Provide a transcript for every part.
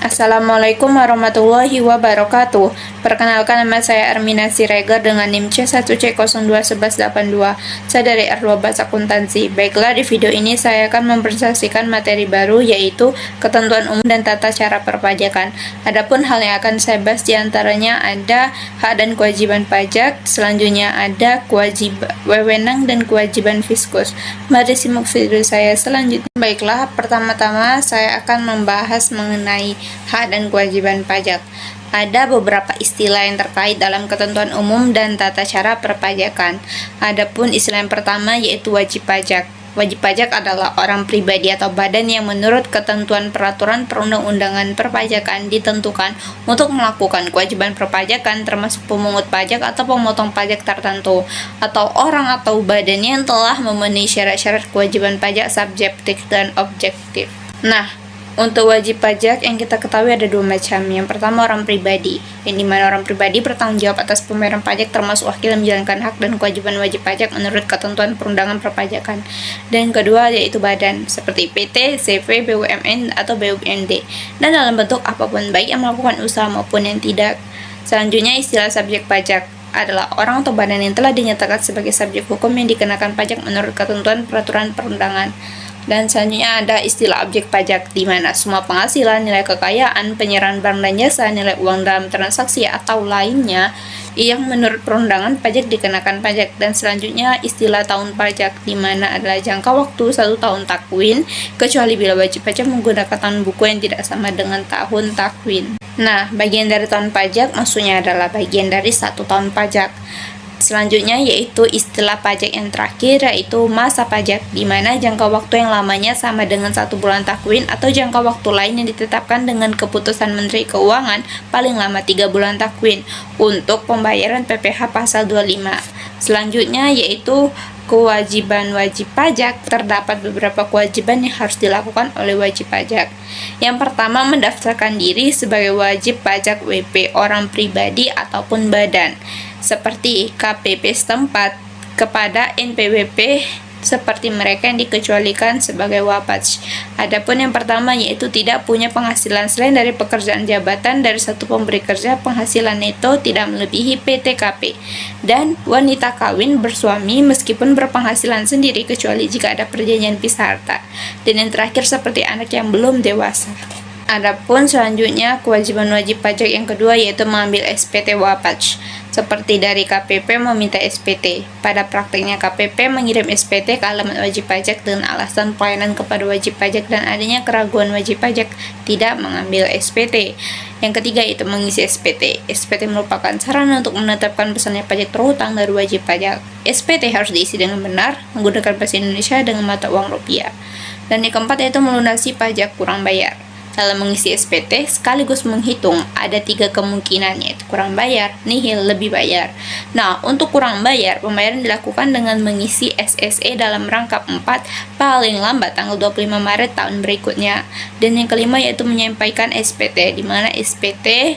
Assalamualaikum warahmatullahi wabarakatuh. Perkenalkan, nama saya Armina Siregar dengan NIM C1C021182. Saya dari R12 Akuntansi. Baiklah, di video ini saya akan mempresentasikan materi baru, yaitu ketentuan umum dan tata cara perpajakan. Adapun hal yang akan saya bahas diantaranya ada hak dan kewajiban pajak, selanjutnya ada kewajiban wewenang dan kewajiban fiskus. Mari simak video saya selanjutnya. Baiklah, pertama-tama saya akan membahas mengenai hak dan kewajiban pajak. Ada beberapa istilah yang terkait dalam ketentuan umum dan tata cara perpajakan. Adapun istilah yang pertama yaitu wajib pajak. Wajib pajak adalah orang pribadi atau badan yang menurut ketentuan peraturan perundang-undangan perpajakan ditentukan untuk melakukan kewajiban perpajakan, termasuk pemungut pajak atau pemotong pajak tertentu, atau orang atau badan yang telah memenuhi syarat-syarat kewajiban pajak subjektif dan objektif. Nah, untuk wajib pajak yang kita ketahui ada dua macam. Yang pertama orang pribadi, yang dimana orang pribadi bertanggung jawab atas pembayaran pajak termasuk wakil yang menjalankan hak dan kewajiban wajib pajak menurut ketentuan perundangan perpajakan. Dan yang kedua yaitu badan, seperti PT, CV, BUMN, atau BUMD, dan dalam bentuk apapun, baik yang melakukan usaha maupun yang tidak. Selanjutnya istilah subjek pajak adalah orang atau badan yang telah dinyatakan sebagai subjek hukum yang dikenakan pajak menurut ketentuan peraturan perundangan. Dan selanjutnya ada istilah objek pajak, di mana semua penghasilan, nilai kekayaan, penyerahan barang dan jasa, nilai uang dalam transaksi atau lainnya yang menurut perundangan pajak dikenakan pajak. Dan selanjutnya istilah tahun pajak, di mana adalah jangka waktu 1 tahun takwin, kecuali bila wajib pajak menggunakan tahun buku yang tidak sama dengan tahun takwin. Nah, bagian dari tahun pajak maksudnya adalah bagian dari 1 tahun pajak. Selanjutnya yaitu istilah pajak yang terakhir, yaitu masa pajak, di mana jangka waktu yang lamanya sama dengan 1 bulan takwin atau jangka waktu lain yang ditetapkan dengan keputusan Menteri Keuangan paling lama 3 bulan takwin untuk pembayaran PPh pasal 25. Selanjutnya yaitu kewajiban wajib pajak. Terdapat beberapa kewajiban yang harus dilakukan oleh wajib pajak. Yang pertama, mendaftarkan diri sebagai wajib pajak WP orang pribadi ataupun badan, seperti KPP setempat, kepada NPWP seperti mereka yang dikecualikan sebagai wapaj. Adapun yang pertama yaitu tidak punya penghasilan selain dari pekerjaan jabatan dari satu pemberi kerja, penghasilan neto tidak melebihi PTKP, dan wanita kawin bersuami meskipun berpenghasilan sendiri kecuali jika ada perjanjian pisah harta. Dan yang terakhir seperti anak yang belum dewasa. Adapun selanjutnya kewajiban wajib pajak yang kedua yaitu mengambil SPT wapaj, seperti dari KPP meminta SPT. Pada praktiknya KPP mengirim SPT ke alamat wajib pajak dengan alasan pelayanan kepada wajib pajak dan adanya keraguan wajib pajak tidak mengambil SPT. Yang ketiga yaitu mengisi SPT. SPT merupakan sarana untuk menetapkan pesannya pajak terhutang dari wajib pajak. SPT harus diisi dengan benar menggunakan bahasa Indonesia dengan mata uang rupiah. Dan yang keempat yaitu melunasi pajak kurang bayar. Dalam mengisi SPT sekaligus menghitung ada 3 kemungkinan, yaitu kurang bayar, nihil, lebih bayar. Nah, untuk kurang bayar, pembayaran dilakukan dengan mengisi SSE dalam rangkap 4 paling lambat tanggal 25 Maret tahun berikutnya. Dan yang kelima yaitu menyampaikan SPT, di mana SPT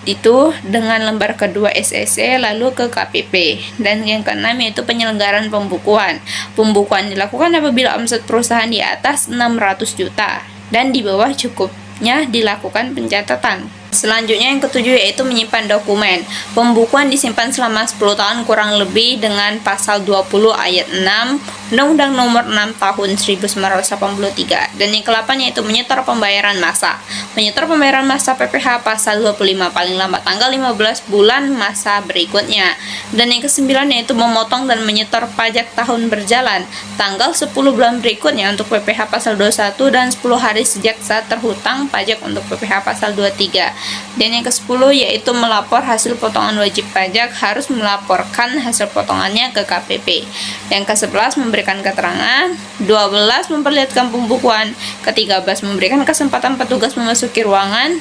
itu dengan lembar kedua SSE lalu ke KPP. Dan yang keenam yaitu penyelenggaraan pembukuan. Pembukuan dilakukan apabila omset perusahaan di atas 600 juta dan di bawah cukupnya dilakukan pencatatan. Selanjutnya yang ketujuh yaitu menyimpan dokumen. Pembukuan disimpan selama 10 tahun kurang lebih dengan pasal 20 ayat 6 Undang-Undang Nomor 6 Tahun 1983. Dan yang ke-8 yaitu menyetor pembayaran massa. Menyetor pembayaran massa PPh pasal 25 paling lambat tanggal 15 bulan masa berikutnya. Dan yang ke-9 yaitu memotong dan menyetor pajak tahun berjalan tanggal 10 bulan berikutnya untuk PPh pasal 21 dan 10 hari sejak saat terhutang pajak untuk PPh pasal 23. Dan yang ke-10 yaitu melapor hasil potongan wajib pajak, harus melaporkan hasil potongannya ke KPP. Yang ke-11 memberikan keterangan, 12 memperlihatkan pembukuan, ke-13 memberikan kesempatan petugas memasuki ruangan,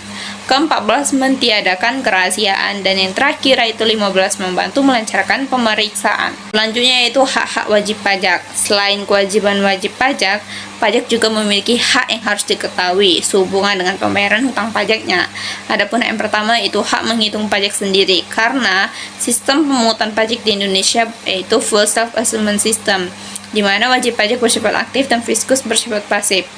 ke-14 mentiadakan kerahasiaan, dan yang terakhir yaitu 15 membantu melancarkan pemeriksaan. Selanjutnya yaitu hak-hak wajib pajak. Selain kewajiban wajib pajak, pajak juga memiliki hak yang harus diketahui sehubungan dengan pembayaran hutang pajaknya. Adapun yang pertama yaitu hak menghitung pajak sendiri, karena sistem pemungutan pajak di Indonesia yaitu full self assessment system, di mana wajib pajak bersifat aktif dan fiskus bersifat pasif.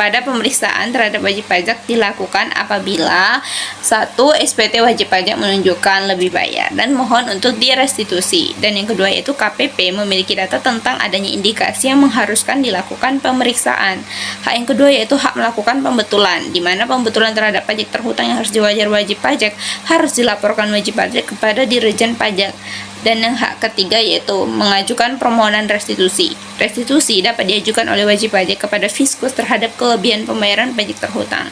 pada pemeriksaan terhadap wajib pajak dilakukan apabila 1. SPT wajib pajak menunjukkan lebih bayar dan mohon untuk direstitusi. Dan yang kedua yaitu KPP memiliki data tentang adanya indikasi yang mengharuskan dilakukan pemeriksaan. Hak yang kedua yaitu hak melakukan pembetulan, di mana pembetulan terhadap pajak terhutang yang harus diwajar wajib pajak harus dilaporkan wajib pajak kepada Dirjen Pajak. Dan yang hak ketiga yaitu mengajukan permohonan restitusi. Restitusi dapat diajukan oleh wajib pajak kepada Fiskus terhadap kelebihan pembayaran pajak terhutang.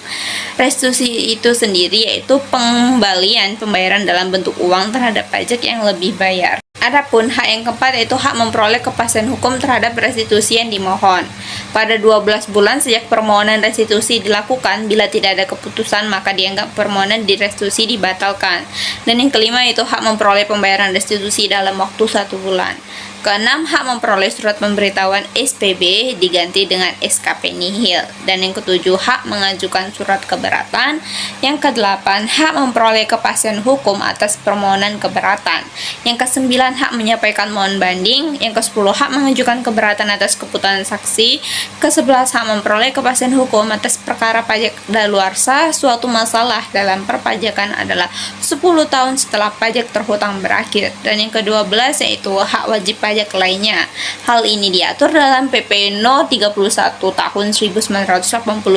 Restitusi itu sendiri yaitu pengembalian pembayaran dalam bentuk uang terhadap pajak yang lebih bayar. Adapun hak yang keempat yaitu hak memperoleh kepastian hukum terhadap restitusi yang dimohon. Pada 12 bulan sejak permohonan restitusi dilakukan, bila tidak ada keputusan maka dianggap permohonan restitusi dibatalkan. Dan yang kelima yaitu hak memperoleh pembayaran restitusi dalam waktu 1 bulan. Keenam, hak memperoleh surat pemberitahuan SPB diganti dengan SKP nihil. Dan yang ketujuh, hak mengajukan surat keberatan. Yang kedelapan, hak memperoleh kepastian hukum atas permohonan keberatan. Yang kesembilan, hak menyampaikan mohon banding. Yang kesepuluh, hak mengajukan keberatan atas keputusan saksi. Kesebelas, hak memperoleh kepastian hukum atas perkara pajak daluarsa. Suatu masalah dalam perpajakan adalah 10 tahun setelah pajak terhutang berakhir. Dan yang ke-12 yaitu hak wajib pajak lainnya. Hal ini diatur dalam PP No 31 tahun 1986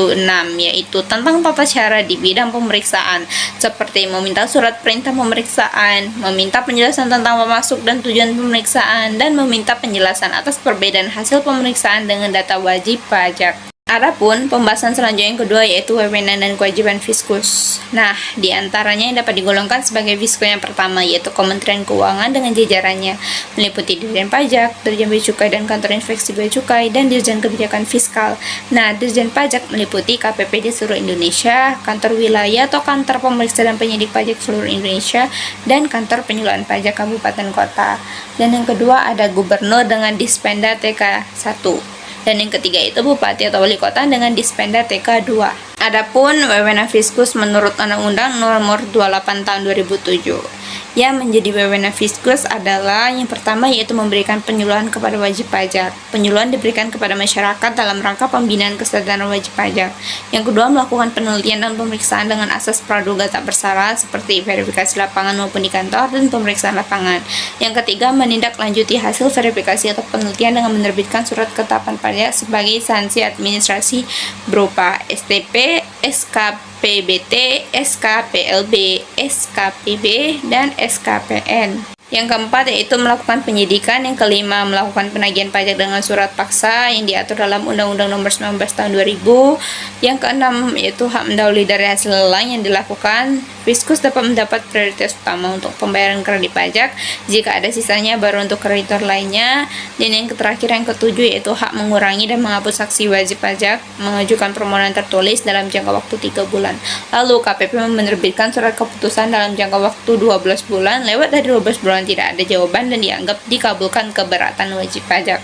yaitu tentang tata cara di bidang pemeriksaan seperti meminta surat perintah pemeriksaan, meminta penjelasan tentang pemasuk dan tujuan pemeriksaan, dan meminta penjelasan atas perbedaan hasil pemeriksaan dengan data wajib pajak. Adapun pembahasan selanjutnya yang kedua yaitu wewenang dan kewajiban Fiskus. Nah, diantaranya yang dapat digolongkan sebagai Fiskus yang pertama yaitu Kementerian Keuangan dengan jajarannya meliputi Dirjen Pajak, Dirjen Bea Cukai dan Kantor Inspeksi Bea Cukai, dan Dirjen Kebijakan Fiskal. Nah, Dirjen Pajak meliputi KPP di seluruh Indonesia, Kantor Wilayah atau Kantor Pemeriksa dan Penyidik Pajak seluruh Indonesia, dan Kantor Penyeluruhan Pajak Kabupaten Kota. Dan yang kedua ada Gubernur dengan Dispenda TK 1. Dan yang ketiga itu Bupati atau Wali Kota dengan Dispenda TK 2. Adapun wewenang Fiskus menurut Undang-Undang Nomor 28 Tahun 2007. Yang menjadi wewenang Fiskus adalah yang pertama yaitu memberikan penyuluhan kepada wajib pajak. Penyuluhan diberikan kepada masyarakat dalam rangka pembinaan kesadaran wajib pajak. Yang kedua, melakukan penelitian dan pemeriksaan dengan asas praduga tak bersalah seperti verifikasi lapangan maupun di kantor dan pemeriksaan lapangan. Yang ketiga, menindaklanjuti hasil verifikasi atau penelitian dengan menerbitkan surat ketetapan pajak sebagai sanksi administrasi berupa STP, SKPBT, SKPLB, SKPB, dan SKPN. Yang keempat yaitu melakukan penyidikan. Yang kelima, melakukan penagihan pajak dengan surat paksa yang diatur dalam Undang-Undang Nomor 19 Tahun 2000. Yang keenam yaitu hak mendahului dari hasil lelang yang dilakukan. Fiskus dapat mendapat prioritas utama untuk pembayaran kredit pajak. Jika ada sisanya baru untuk kreditor lainnya. Dan yang terakhir yang ketujuh yaitu hak mengurangi dan menghapus saksi wajib pajak, mengajukan permohonan tertulis dalam jangka waktu 3 bulan. Lalu KPP menerbitkan surat keputusan dalam jangka waktu 12 bulan. Lewat dari 12 bulan tidak ada jawaban dan dianggap dikabulkan keberatan wajib pajak.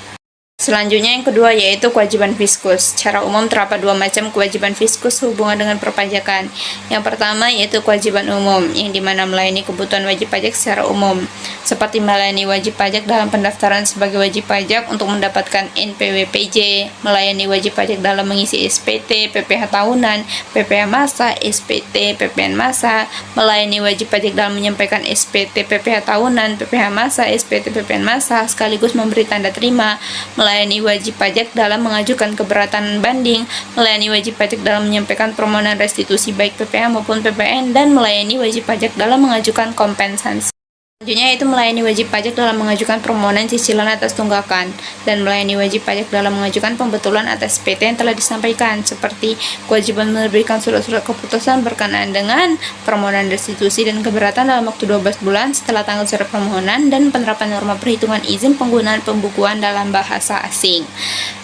Selanjutnya yang kedua yaitu kewajiban Fiskus. Secara umum terdapat dua macam kewajiban Fiskus hubungan dengan perpajakan. Yang pertama yaitu kewajiban umum, yang dimana melayani kebutuhan wajib pajak secara umum, seperti melayani wajib pajak dalam pendaftaran sebagai wajib pajak untuk mendapatkan NPWPJ, melayani wajib pajak dalam mengisi SPT, PPh tahunan, PPh masa, SPT, PPN masa, melayani wajib pajak dalam menyampaikan SPT, PPh tahunan, PPh masa, SPT, PPN masa, sekaligus memberi tanda terima, melayani wajib pajak dalam mengajukan keberatan banding, melayani wajib pajak dalam menyampaikan permohonan restitusi baik PPh maupun PPN, dan melayani wajib pajak dalam mengajukan kompensasi. Selanjutnya yaitu melayani wajib pajak dalam mengajukan permohonan cicilan atas tunggakan, dan melayani wajib pajak dalam mengajukan pembetulan atas PT yang telah disampaikan, seperti kewajiban menerbitkan surat-surat keputusan berkenaan dengan permohonan restitusi dan keberatan dalam waktu 12 bulan setelah tanggal surat permohonan, dan penerapan norma perhitungan izin penggunaan pembukuan dalam bahasa asing.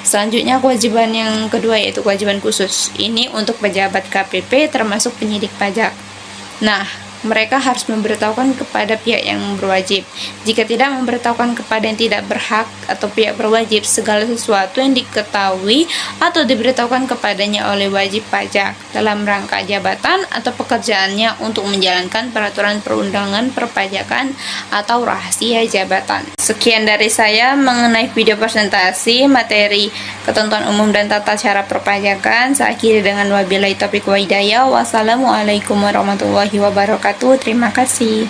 Selanjutnya kewajiban yang kedua yaitu kewajiban khusus. Ini untuk pejabat KPP termasuk penyidik pajak. Nah, mereka harus memberitahukan kepada pihak yang berwajib. Jika tidak memberitahukan kepada yang tidak berhak atau pihak berwajib segala sesuatu yang diketahui atau diberitahukan kepadanya oleh wajib pajak dalam rangka jabatan atau pekerjaannya untuk menjalankan peraturan perundangan perpajakan atau rahasia jabatan. Sekian dari saya mengenai video presentasi materi ketentuan umum dan tata cara perpajakan. Saya akhiri dengan wabillahi taufiq wa hidayah. Wassalamualaikum warahmatullahi wabarakatuh. Terima kasih.